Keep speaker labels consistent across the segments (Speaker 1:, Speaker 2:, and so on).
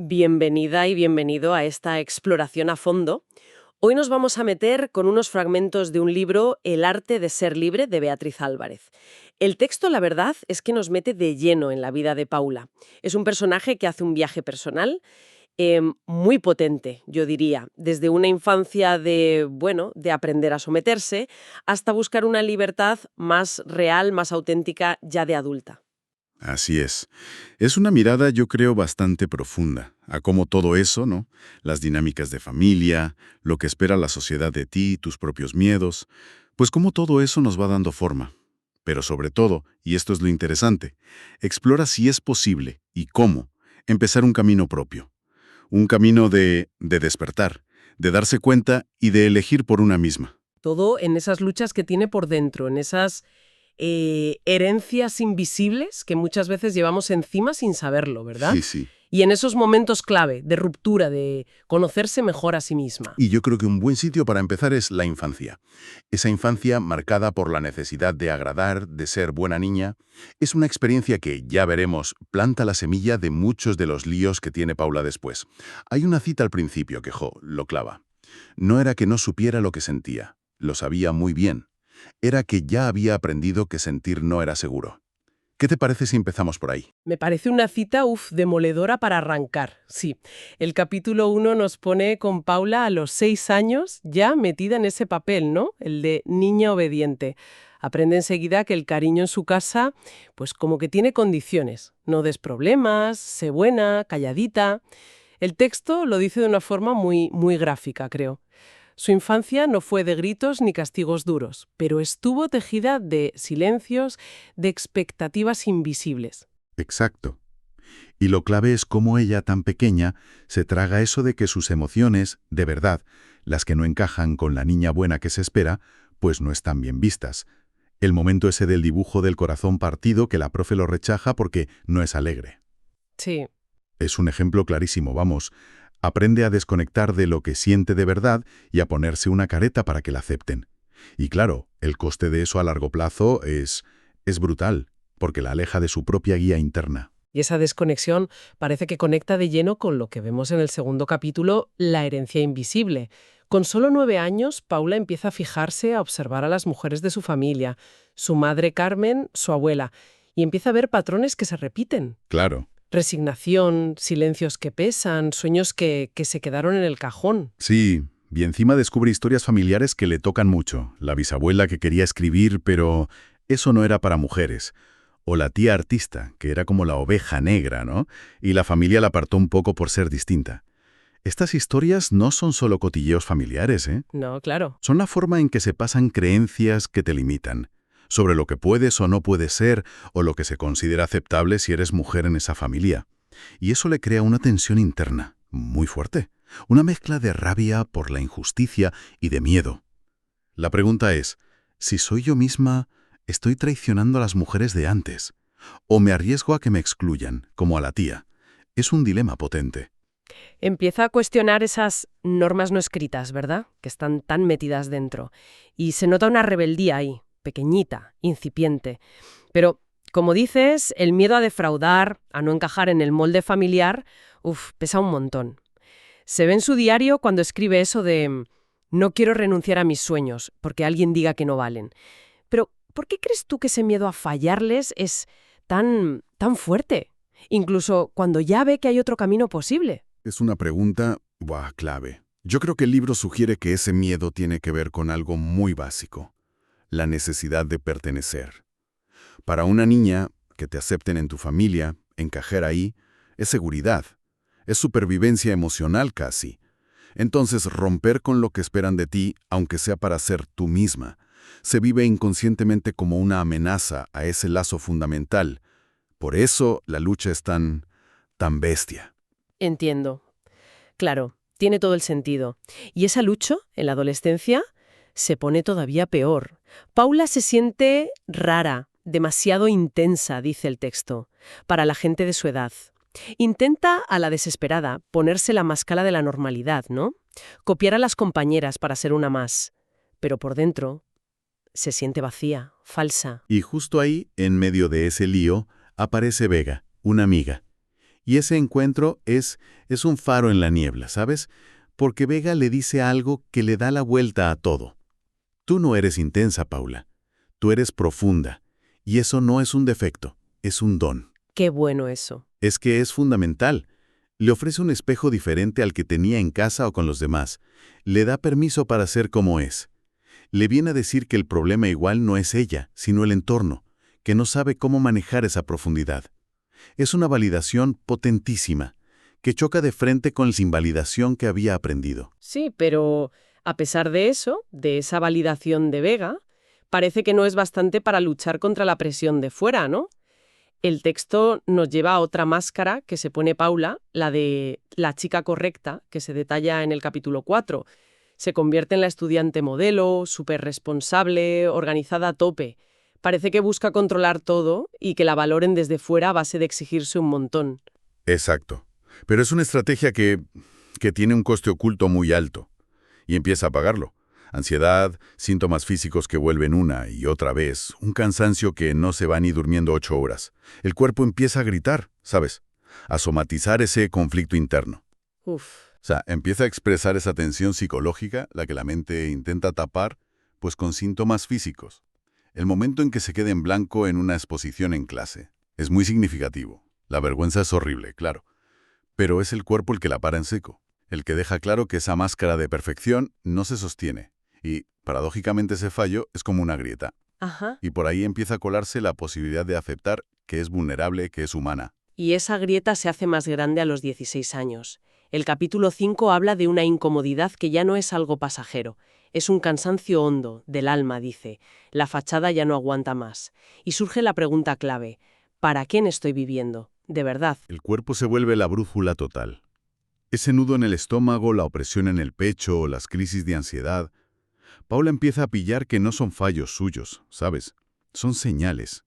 Speaker 1: Bienvenida y bienvenido a esta exploración a fondo. Hoy nos vamos a meter con unos fragmentos de un libro, El arte de ser libre, de Beatriz Álvarez. El texto, la verdad, es que nos mete de lleno en la vida de Paula. Es un personaje que hace un viaje personal muy potente, yo diría, desde una infancia de aprender a someterse hasta buscar una libertad más real, más auténtica, ya de adulta.
Speaker 2: Así es. Es una mirada, yo creo, bastante profunda a cómo todo eso, ¿no? Las dinámicas de familia, lo que espera la sociedad de ti, tus propios miedos, pues cómo todo eso nos va dando forma. Pero sobre todo, y esto es lo interesante, explora si es posible y cómo empezar un camino propio. Un camino de despertar, de darse cuenta y de elegir por una misma.
Speaker 1: Todo en esas luchas que tiene por dentro, en esas herencias invisibles que muchas veces llevamos encima sin saberlo, ¿verdad?
Speaker 2: Sí, sí.
Speaker 1: Y en esos momentos clave de ruptura, de conocerse mejor a sí misma.
Speaker 3: Y yo creo que un buen sitio para empezar es la infancia. Esa infancia marcada por la necesidad de agradar, de ser buena niña, es una experiencia que, ya veremos, planta la semilla de muchos de los líos que tiene Paula después. Hay una cita al principio que, lo clava. No era que no supiera lo que sentía, lo sabía muy bien. Era que ya había aprendido que sentir no era seguro. ¿Qué te parece si empezamos por ahí?
Speaker 1: Me parece una cita, demoledora para arrancar. Sí, el capítulo 1 nos pone con Paula a los 6 años ya metida en ese papel, ¿no? El de niña obediente. Aprende enseguida que el cariño en su casa, pues como que tiene condiciones. No des problemas, sé buena, calladita. El texto lo dice de una forma muy gráfica, creo. Su infancia no fue de gritos ni castigos duros, pero estuvo tejida de silencios, de expectativas invisibles.
Speaker 3: Exacto. Y lo clave es cómo ella, tan pequeña, se traga eso de que sus emociones, de verdad, las que no encajan con la niña buena que se espera, pues no están bien vistas. El momento ese del dibujo del corazón partido que la profe lo rechaza porque no es alegre.
Speaker 1: Sí,
Speaker 3: Es un ejemplo clarísimo, vamos. Aprende a desconectar de lo que siente de verdad y a ponerse una careta para que la acepten. Y claro, el coste de eso a largo plazo es brutal, porque la aleja de su propia guía interna.
Speaker 1: y esa desconexión parece que conecta de lleno con lo que vemos en el segundo capítulo, la herencia invisible. Con solo 9 años, Paula empieza a fijarse, a observar a las mujeres de su familia, su madre Carmen, su abuela, y empieza a ver patrones que se repiten.
Speaker 3: Claro.
Speaker 1: Resignación, silencios que pesan, sueños que se quedaron en el cajón.
Speaker 3: Sí, y encima descubre historias familiares que le tocan mucho. La bisabuela que quería escribir, pero eso no era para mujeres. O la tía artista, que era como la oveja negra, ¿no? Y la familia la apartó un poco por ser distinta. Estas historias no son solo cotilleos familiares, ¿eh?
Speaker 1: No, claro.
Speaker 3: Son la forma en que se pasan creencias que te limitan, sobre lo que puedes o no puedes ser, o lo que se considera aceptable si eres mujer en esa familia. Y eso le crea una tensión interna, muy fuerte. Una mezcla de rabia por la injusticia y de miedo. La pregunta es, si soy yo misma, ¿estoy traicionando a las mujeres de antes? ¿O me arriesgo a que me excluyan, como a la tía? Es un dilema potente.
Speaker 1: Empieza a cuestionar esas normas no escritas, ¿verdad? Que están tan metidas dentro. Y se nota una rebeldía ahí, pequeñita, incipiente. Pero, como dices, el miedo a defraudar, a no encajar en el molde familiar, pesa un montón. Se ve en su diario cuando escribe eso de no quiero renunciar a mis sueños porque alguien diga que no valen. Pero, ¿por qué crees tú que ese miedo a fallarles es tan fuerte? Incluso cuando ya ve que hay otro camino posible.
Speaker 2: Es una pregunta, clave. Yo creo que el libro sugiere que ese miedo tiene que ver con algo muy básico, la necesidad de pertenecer. Para una niña, que te acepten en tu familia, encajar ahí, es seguridad, es supervivencia emocional casi. Entonces, romper con lo que esperan de ti, aunque sea para ser tú misma, se vive inconscientemente como una amenaza a ese lazo fundamental. Por eso la lucha es tan bestia.
Speaker 1: Entiendo. Claro, tiene todo el sentido. Y esa lucha, en la adolescencia, se pone todavía peor. Paula se siente rara, demasiado intensa, dice el texto, para la gente de su edad. Intenta, a la desesperada, ponerse la máscara de la normalidad, ¿no? Copiar a las compañeras para ser una más. Pero por dentro se siente vacía, falsa.
Speaker 3: Y justo ahí, en medio de ese lío, aparece Vega, una amiga. Y ese encuentro es un faro en la niebla, ¿sabes? Porque Vega le dice algo que le da la vuelta a todo. Tú no eres intensa, Paula. Tú eres profunda. Y eso no es un defecto, es un don.
Speaker 1: Qué bueno eso.
Speaker 3: Es que es fundamental. Le ofrece un espejo diferente al que tenía en casa o con los demás. Le da permiso para ser como es. Le viene a decir que el problema igual no es ella, sino el entorno, que no sabe cómo manejar esa profundidad. Es una validación potentísima, que choca de frente con la invalidación que había aprendido.
Speaker 1: Sí, pero a pesar de eso, de esa validación de Vega, parece que no es bastante para luchar contra la presión de fuera, ¿no? El texto nos lleva a otra máscara que se pone Paula, la de la chica correcta, que se detalla en el capítulo 4. Se convierte en la estudiante modelo, súper responsable, organizada a tope. Parece que busca controlar todo y que la valoren desde fuera a base de exigirse un montón.
Speaker 2: Exacto. Pero es una estrategia que tiene un coste oculto muy alto. Y empieza a pagarlo. Ansiedad, síntomas físicos que vuelven una y otra vez, un cansancio que no se va ni durmiendo 8 horas. El cuerpo empieza a gritar, ¿sabes? A somatizar ese conflicto interno.
Speaker 1: Uf.
Speaker 2: O sea, empieza a expresar esa tensión psicológica, la que la mente intenta tapar, pues con síntomas físicos. El momento en que se queda en blanco en una exposición en clase es muy significativo. La vergüenza es horrible, claro. Pero es el cuerpo el que la para en seco, el que deja claro que esa máscara de perfección no se sostiene. Y, paradójicamente, ese fallo es como una grieta.
Speaker 1: Ajá.
Speaker 2: Y por ahí empieza a colarse la posibilidad de aceptar que es vulnerable, que es humana.
Speaker 1: Y esa grieta se hace más grande a los 16 años. El capítulo 5 habla de una incomodidad que ya no es algo pasajero. Es un cansancio hondo, del alma, dice. La fachada ya no aguanta más. Y surge la pregunta clave. ¿Para quién estoy viviendo? De verdad.
Speaker 2: El cuerpo se vuelve la brújula total. Ese nudo en el estómago, la opresión en el pecho, las crisis de ansiedad. Paula empieza a pillar que no son fallos suyos, ¿sabes? Son señales.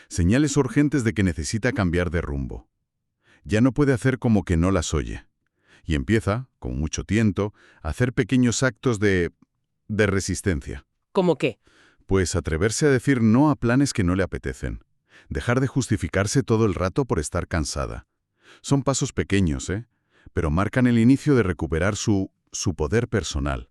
Speaker 2: Señales urgentes de que necesita cambiar de rumbo. Ya no puede hacer como que no las oye. Y empieza, con mucho tiento, a hacer pequeños actos de resistencia.
Speaker 1: ¿Cómo qué?
Speaker 2: Pues atreverse a decir no a planes que no le apetecen. Dejar de justificarse todo el rato por estar cansada. Son pasos pequeños, pero marcan el inicio de recuperar su poder personal.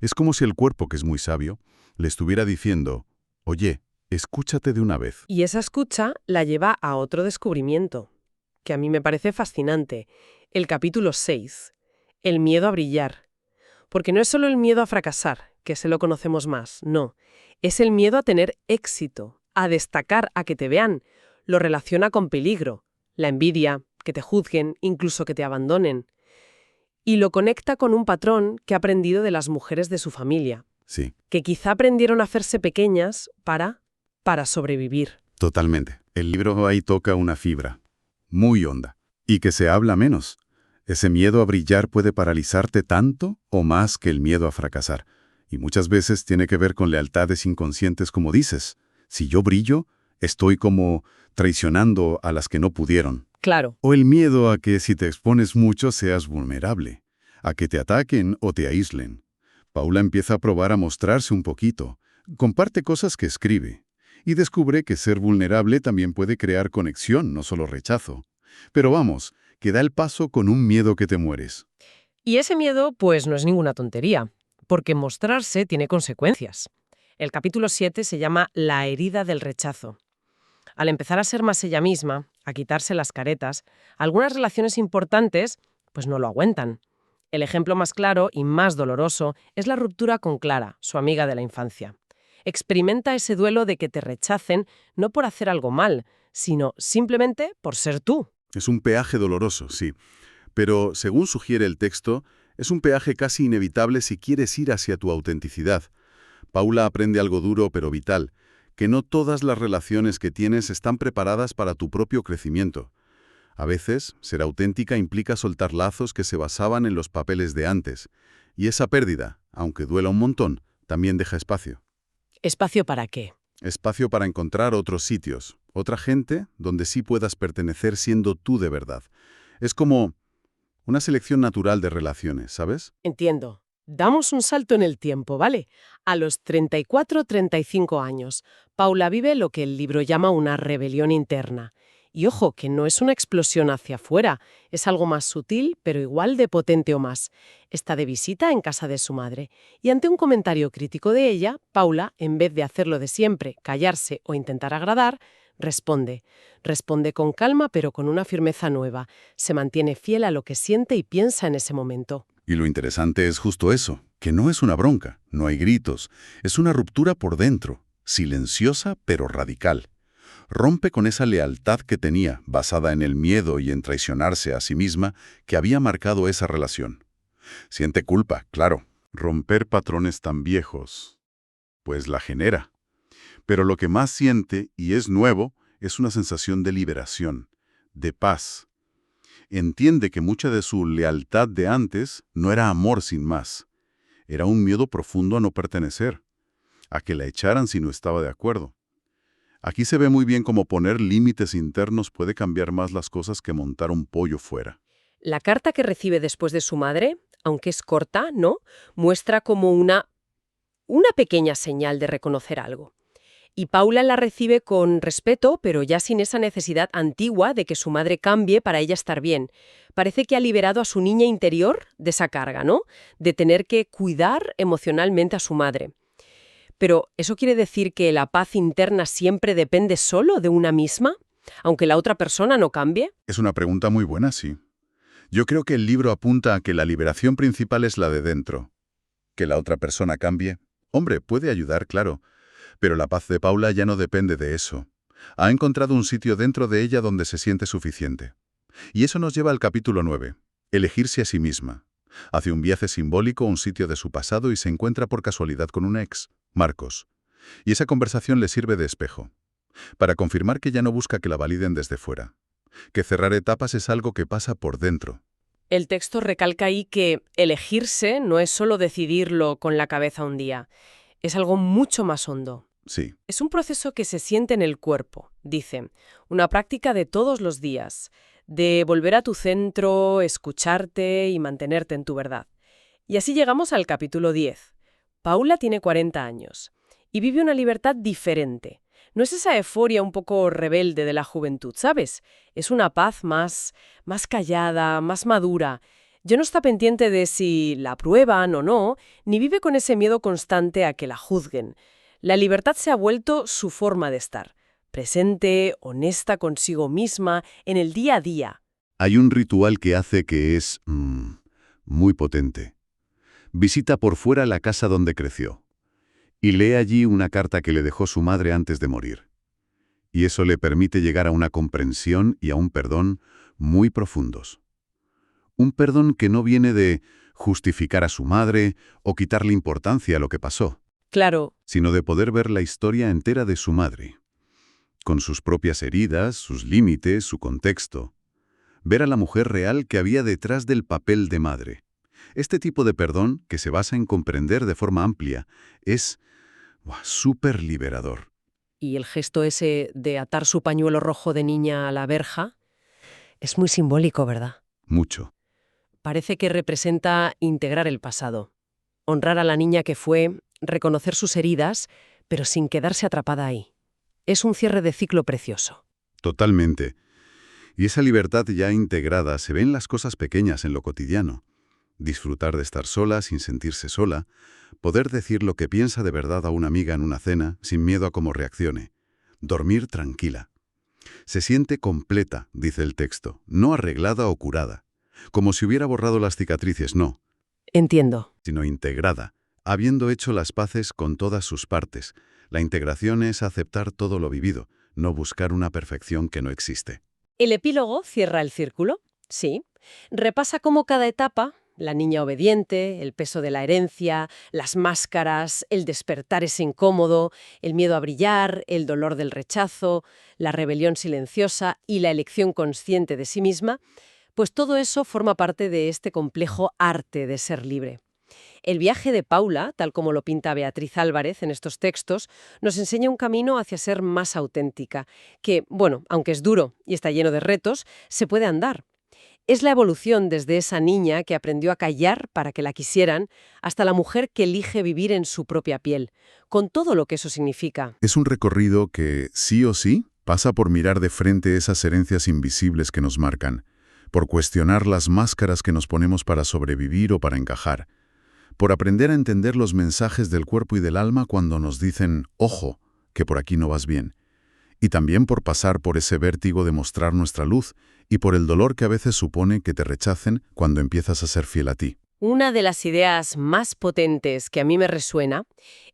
Speaker 2: Es como si el cuerpo, que es muy sabio, le estuviera diciendo, oye, escúchate de una vez.
Speaker 1: Y esa escucha la lleva a otro descubrimiento, que a mí me parece fascinante. El capítulo 6, el miedo a brillar. Porque no es solo el miedo a fracasar, que se lo conocemos más, no. Es el miedo a tener éxito, a destacar, a que te vean. Lo relaciona con peligro, la envidia, que te juzguen, incluso que te abandonen. Y lo conecta con un patrón que ha aprendido de las mujeres de su familia,
Speaker 2: Sí,
Speaker 1: que quizá aprendieron a hacerse pequeñas para sobrevivir.
Speaker 2: totalmente. El libro ahí toca una fibra, muy honda, y que se habla menos. Ese miedo a brillar puede paralizarte tanto o más que el miedo a fracasar. Y muchas veces tiene que ver con lealtades inconscientes, como dices. Si yo brillo, estoy como traicionando a las que no pudieron.
Speaker 1: Claro.
Speaker 2: O el miedo a que si te expones mucho seas vulnerable, a que te ataquen o te aíslen. Paula empieza a probar a mostrarse un poquito, comparte cosas que escribe, y descubre que ser vulnerable también puede crear conexión, no solo rechazo. Pero vamos, que da el paso con un miedo que te mueres.
Speaker 1: Y ese miedo, pues, no es ninguna tontería, porque mostrarse tiene consecuencias. El capítulo 7 se llama La herida del rechazo. Al empezar a ser más ella misma, a quitarse las caretas, algunas relaciones importantes, pues no lo aguantan. El ejemplo más claro y más doloroso es la ruptura con Clara, su amiga de la infancia. Experimenta ese duelo de que te rechacen no por hacer algo mal, sino simplemente por ser tú.
Speaker 2: Es un peaje doloroso, sí. Pero, según sugiere el texto, es un peaje casi inevitable si quieres ir hacia tu autenticidad. Paula aprende algo duro pero vital, que no todas las relaciones que tienes están preparadas para tu propio crecimiento. A veces, ser auténtica implica soltar lazos que se basaban en los papeles de antes. Y esa pérdida, aunque duela un montón, también deja espacio.
Speaker 1: ¿Espacio para qué?
Speaker 2: Espacio para encontrar otros sitios, otra gente donde sí puedas pertenecer siendo tú de verdad. Es como una selección natural de relaciones, ¿sabes?
Speaker 1: Entiendo. Damos un salto en el tiempo, ¿vale? A los 34-35 años, Paula vive lo que el libro llama una rebelión interna. Y ojo, que no es una explosión hacia afuera, es algo más sutil, pero igual de potente o más. Está de visita en casa de su madre, y ante un comentario crítico de ella, Paula, en vez de hacerlo de siempre, callarse o intentar agradar, responde. Responde con calma, pero con una firmeza nueva. Se mantiene fiel a lo que siente y piensa en ese momento.
Speaker 3: Y lo interesante es justo eso, que no es una bronca, no hay gritos, es una ruptura por dentro, silenciosa pero radical. Rompe con esa lealtad que tenía, basada en el miedo y en traicionarse a sí misma, que había marcado esa relación. Siente culpa, claro. Romper patrones tan viejos, pues la genera. Pero lo que más siente, y es nuevo, es una sensación de liberación, de paz. Entiende que mucha de su lealtad de antes no era amor sin más. Era un miedo profundo a no pertenecer, a que la echaran si no estaba de acuerdo. Aquí se ve muy bien cómo poner límites internos puede cambiar más las cosas que montar un pollo fuera.
Speaker 1: La carta que recibe después de su madre, aunque es corta, ¿no?, muestra como una pequeña señal de reconocer algo. Y Paula la recibe con respeto, pero ya sin esa necesidad antigua de que su madre cambie para ella estar bien. Parece que ha liberado a su niña interior de esa carga, ¿no?, de tener que cuidar emocionalmente a su madre. Pero, ¿eso quiere decir que la paz interna siempre depende solo de una misma, aunque la otra persona no cambie?
Speaker 3: Es una pregunta muy buena, sí. Yo creo que el libro apunta a que la liberación principal es la de dentro. Que la otra persona cambie. Hombre, puede ayudar, claro. Pero la paz de Paula ya no depende de eso. Ha encontrado un sitio dentro de ella donde se siente suficiente. Y eso nos lleva al capítulo 9. Elegirse a sí misma. Hace un viaje simbólico a un sitio de su pasado y se encuentra por casualidad con un ex, Marcos. Y esa conversación le sirve de espejo. Para confirmar que ya no busca que la validen desde fuera. Que cerrar etapas es algo que pasa por dentro.
Speaker 1: El texto recalca ahí que elegirse no es solo decidirlo con la cabeza un día, es algo mucho más hondo.
Speaker 3: Sí.
Speaker 1: Es un proceso que se siente en el cuerpo, dice, una práctica de todos los días, de volver a tu centro, escucharte y mantenerte en tu verdad. Y así llegamos al capítulo 10. Paula tiene 40 años y vive una libertad diferente. No es esa euforia un poco rebelde de la juventud, ¿sabes? Es una paz más callada, más madura. Ya no está pendiente de si la aprueban o no, ni vive con ese miedo constante a que la juzguen. La libertad se ha vuelto su forma de estar, presente, honesta consigo misma, en el día a día.
Speaker 3: Hay un ritual que hace que es muy potente. Visita por fuera la casa donde creció y lee allí una carta que le dejó su madre antes de morir. Y eso le permite llegar a una comprensión y a un perdón muy profundos. Un perdón que no viene de justificar a su madre o quitarle importancia a lo que pasó,
Speaker 1: Claro,
Speaker 3: sino de poder ver la historia entera de su madre, con sus propias heridas, sus límites, su contexto. Ver a la mujer real que había detrás del papel de madre. Este tipo de perdón, que se basa en comprender de forma amplia, es súper liberador.
Speaker 1: y el gesto ese de atar su pañuelo rojo de niña a la verja es muy simbólico, ¿verdad?
Speaker 3: Mucho.
Speaker 1: Parece que representa integrar el pasado, honrar a la niña que fue, reconocer sus heridas, pero sin quedarse atrapada ahí. Es un cierre de ciclo precioso.
Speaker 3: Totalmente. Y esa libertad ya integrada se ve en las cosas pequeñas en lo cotidiano. Disfrutar de estar sola sin sentirse sola, poder decir lo que piensa de verdad a una amiga en una cena sin miedo a cómo reaccione. Dormir tranquila. Se siente completa, dice el texto, no arreglada o curada. Como si hubiera borrado las cicatrices, no,
Speaker 1: Entiendo.
Speaker 3: sino integrada, habiendo hecho las paces con todas sus partes. La integración es aceptar todo lo vivido, no buscar una perfección que no existe.
Speaker 1: El epílogo cierra el círculo, sí. Repasa cómo cada etapa, la niña obediente, el peso de la herencia, las máscaras, el despertar ese incómodo, el miedo a brillar, el dolor del rechazo, la rebelión silenciosa y la elección consciente de sí misma, pues todo eso forma parte de este complejo arte de ser libre. El viaje de Paula, tal como lo pinta Beatriz Álvarez en estos textos, nos enseña un camino hacia ser más auténtica, que, bueno, aunque es duro y está lleno de retos, se puede andar. Es la evolución desde esa niña que aprendió a callar para que la quisieran, hasta la mujer que elige vivir en su propia piel, con todo lo que eso significa.
Speaker 3: Es un recorrido que, sí o sí, Pasa por mirar de frente esas herencias invisibles que nos marcan, por cuestionar las máscaras que nos ponemos para sobrevivir o para encajar, por aprender a entender los mensajes del cuerpo y del alma cuando nos dicen, ojo, que por aquí no vas bien, y también por pasar por ese vértigo de mostrar nuestra luz y por el dolor que a veces supone que te rechacen cuando empiezas a ser fiel a ti.
Speaker 1: Una de las ideas más potentes que a mí me resuena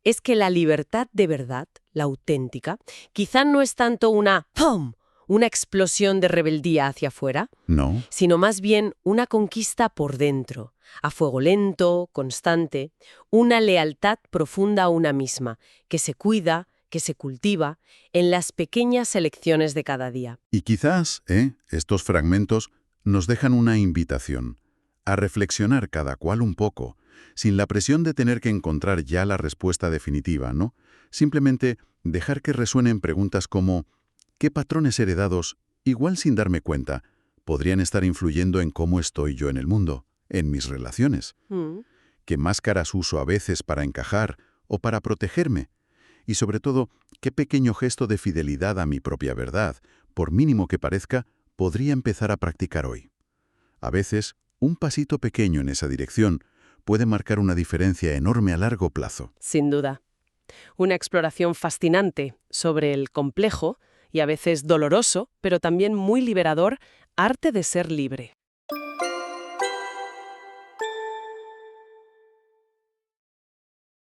Speaker 1: es que la libertad de verdad, la auténtica, quizá no es tanto una ¡pum!, una explosión de rebeldía hacia afuera,
Speaker 3: ¿No?
Speaker 1: sino más bien una conquista por dentro, a fuego lento, constante, una lealtad profunda a una misma, que se cuida, que se cultiva en las pequeñas elecciones de cada día.
Speaker 3: Y quizás, estos fragmentos nos dejan una invitación a reflexionar cada cual un poco, sin la presión de tener que encontrar ya la respuesta definitiva, ¿no? Simplemente dejar que resuenen preguntas como ¿qué patrones heredados, igual sin darme cuenta, podrían estar influyendo en cómo estoy yo en el mundo, en mis relaciones? ¿Qué máscaras uso a veces para encajar o para protegerme? Y sobre todo, ¿qué pequeño gesto de fidelidad a mi propia verdad, por mínimo que parezca, podría empezar a practicar hoy? A veces, un pasito pequeño en esa dirección puede marcar una diferencia enorme a largo plazo.
Speaker 1: Sin duda. Una exploración fascinante sobre el complejo y a veces doloroso, pero también muy liberador, arte de ser libre.